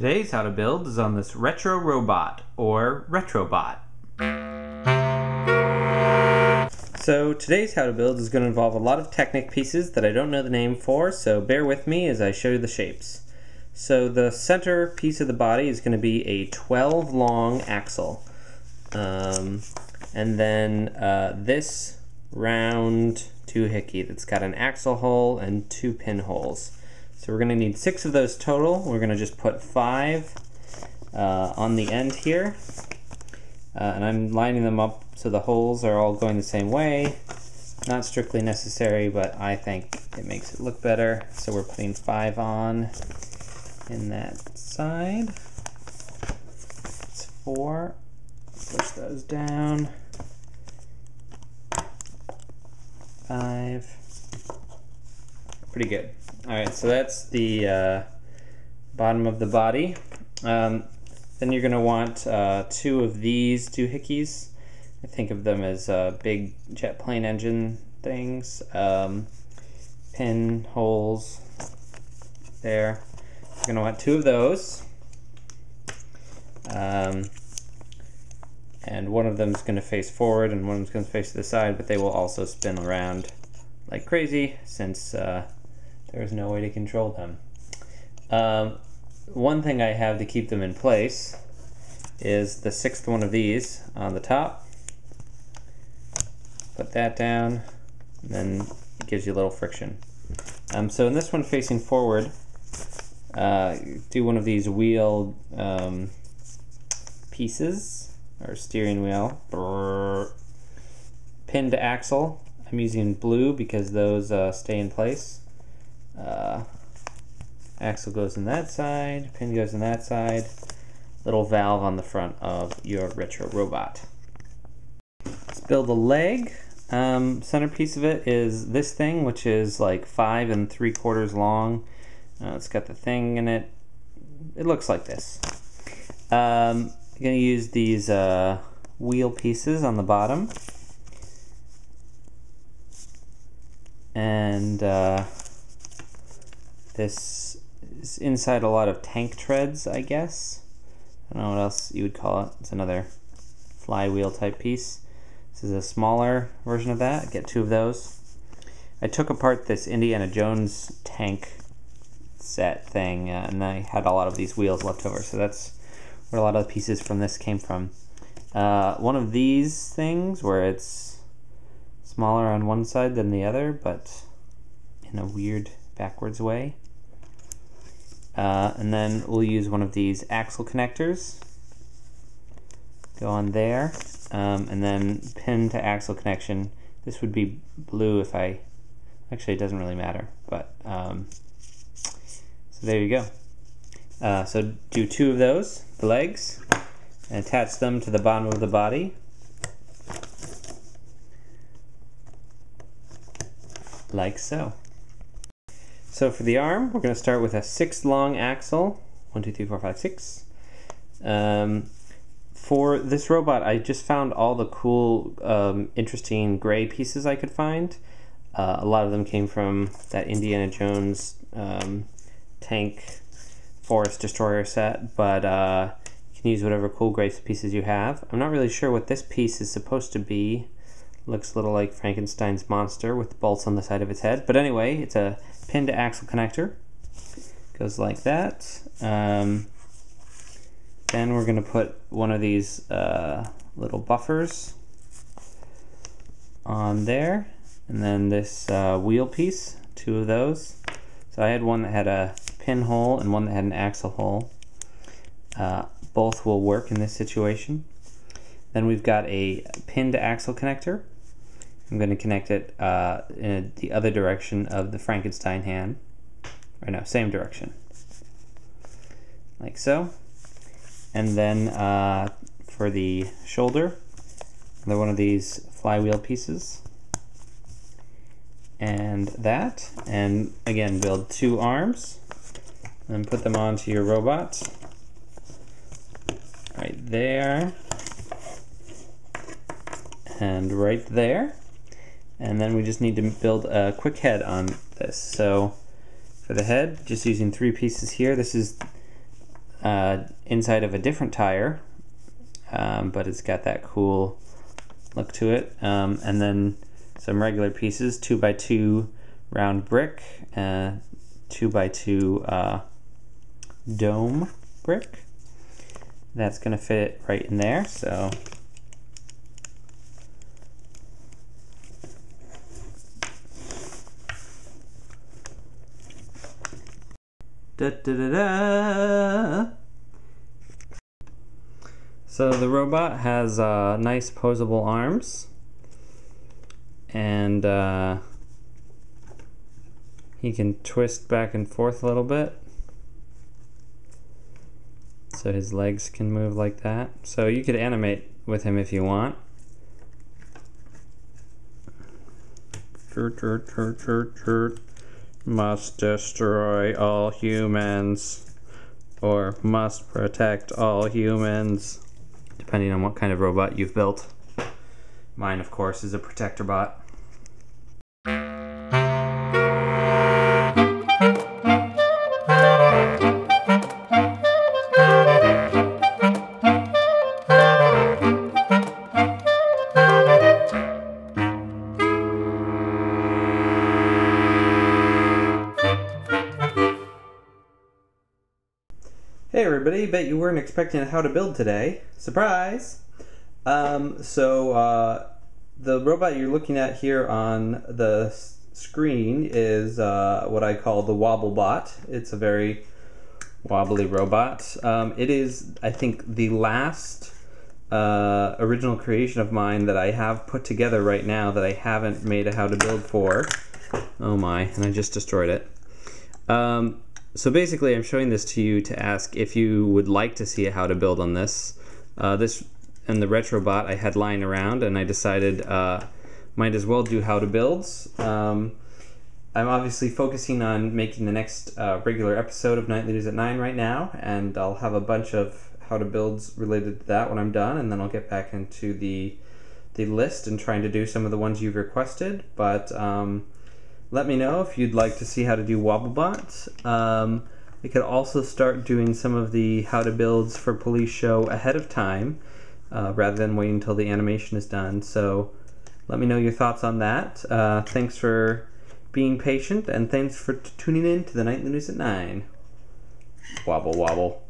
Today's how to build is on this retro robot, or retrobot. So today's how to build is going to involve a lot of Technic pieces that I don't know the name for, so bear with me as I show you the shapes. So the center piece of the body is going to be a 12 long axle. And then this round doohickey that's got an axle hole and 2 pinholes. So we're going to need 6 of those total. We're going to just put 5 on the end here. And I'm lining them up so the holes are all going the same way. Not strictly necessary, but I think it makes it look better. So we're putting 5 on in that side. It's 4. Push those down. 5. Pretty good. Alright, so that's the bottom of the body. Then you're going to want 2 of these doohickeys. I think of them as big jet plane engine things. Pin holes there. You're going to want 2 of those. And one of them is going to face forward and one of them is going to face to the side, but they will also spin around like crazy since there's no way to control them. One thing I have to keep them in place is the 6th one of these on the top. Put that down, and then it gives you a little friction. So in this one facing forward, do one of these wheel pieces, or steering wheel. Pin to axle. I'm using blue because those stay in place. Axle goes in that side, pin goes in that side, little valve on the front of your retro robot. Let's build a leg. Centerpiece of it is this thing, which is like 5 3/4 long. It's got the thing in it. It looks like this. I'm going to use these wheel pieces on the bottom. And this is inside a lot of tank treads, I guess. I don't know what else you would call it. It's another flywheel type piece. This is a smaller version of that. Get 2 of those. I took apart this Indiana Jones tank set thing, and I had a lot of these wheels left over, so that's where a lot of the pieces from this came from. One of these things where it's smaller on one side than the other, but in a weird backwards way. And then we'll use one of these axle connectors. Go on there, and then pin to axle connection. This would be blue if I... Actually, it doesn't really matter, but... So there you go. So do 2 of those, the legs, and attach them to the bottom of the body. Like so. So for the arm, we're going to start with a 6 long axle. 1, 2, 3, 4, 5, 6. For this robot, I just found all the cool, interesting gray pieces I could find. A lot of them came from that Indiana Jones tank forest destroyer set, but you can use whatever cool gray pieces you have. I'm not really sure what this piece is supposed to be. Looks a little like Frankenstein's monster with bolts on the side of its head. But anyway, it's a pin to axle connector. Goes like that. Then we're going to put one of these little buffers on there. And then this wheel piece, 2 of those. So I had one that had a pin hole and one that had an axle hole. Both will work in this situation. Then we've got a pin to axle connector. I'm going to connect it in the other direction of the Frankenstein hand. Or no, same direction. Like so. And then for the shoulder, another one of these flywheel pieces. And that. And again, build 2 arms. And put them onto your robot. Right there. And right there. And then we just need to build a quick head on this. So for the head, just using 3 pieces here. This is inside of a different tire, but it's got that cool look to it. And then some regular pieces, 2x2 round brick, 2x2 dome brick. That's going to fit right in there. So da, da, da, da. So the robot has nice posable arms, and he can twist back and forth a little bit, so his legs can move like that. So you could animate with him if you want. Must destroy all humans, or must protect all humans, depending on what kind of robot you've built. Mine, of course, is a protector bot. Hey everybody, bet you weren't expecting a how to build today. Surprise! The robot you're looking at here on the screen is what I call the Wobble Bot. It's a very wobbly robot. It is, I think, the last original creation of mine that I have put together right now that I haven't made a how to build for. Oh my, and I just destroyed it. So basically I'm showing this to you to ask if you would like to see a how to build on this. This and the retro bot I had lying around, and I decided might as well do how to builds. I'm obviously focusing on making the next regular episode of Nightly News at 9 right now, and I'll have a bunch of how to builds related to that when I'm done, and then I'll get back into the list and trying to do some of the ones you've requested. But let me know if you'd like to see how to do Wobble Bot. We could also start doing some of the how to builds for Police Show ahead of time, rather than waiting until the animation is done. So let me know your thoughts on that. Thanks for being patient, and thanks for tuning in to the Nightly News at 9. Wobble wobble.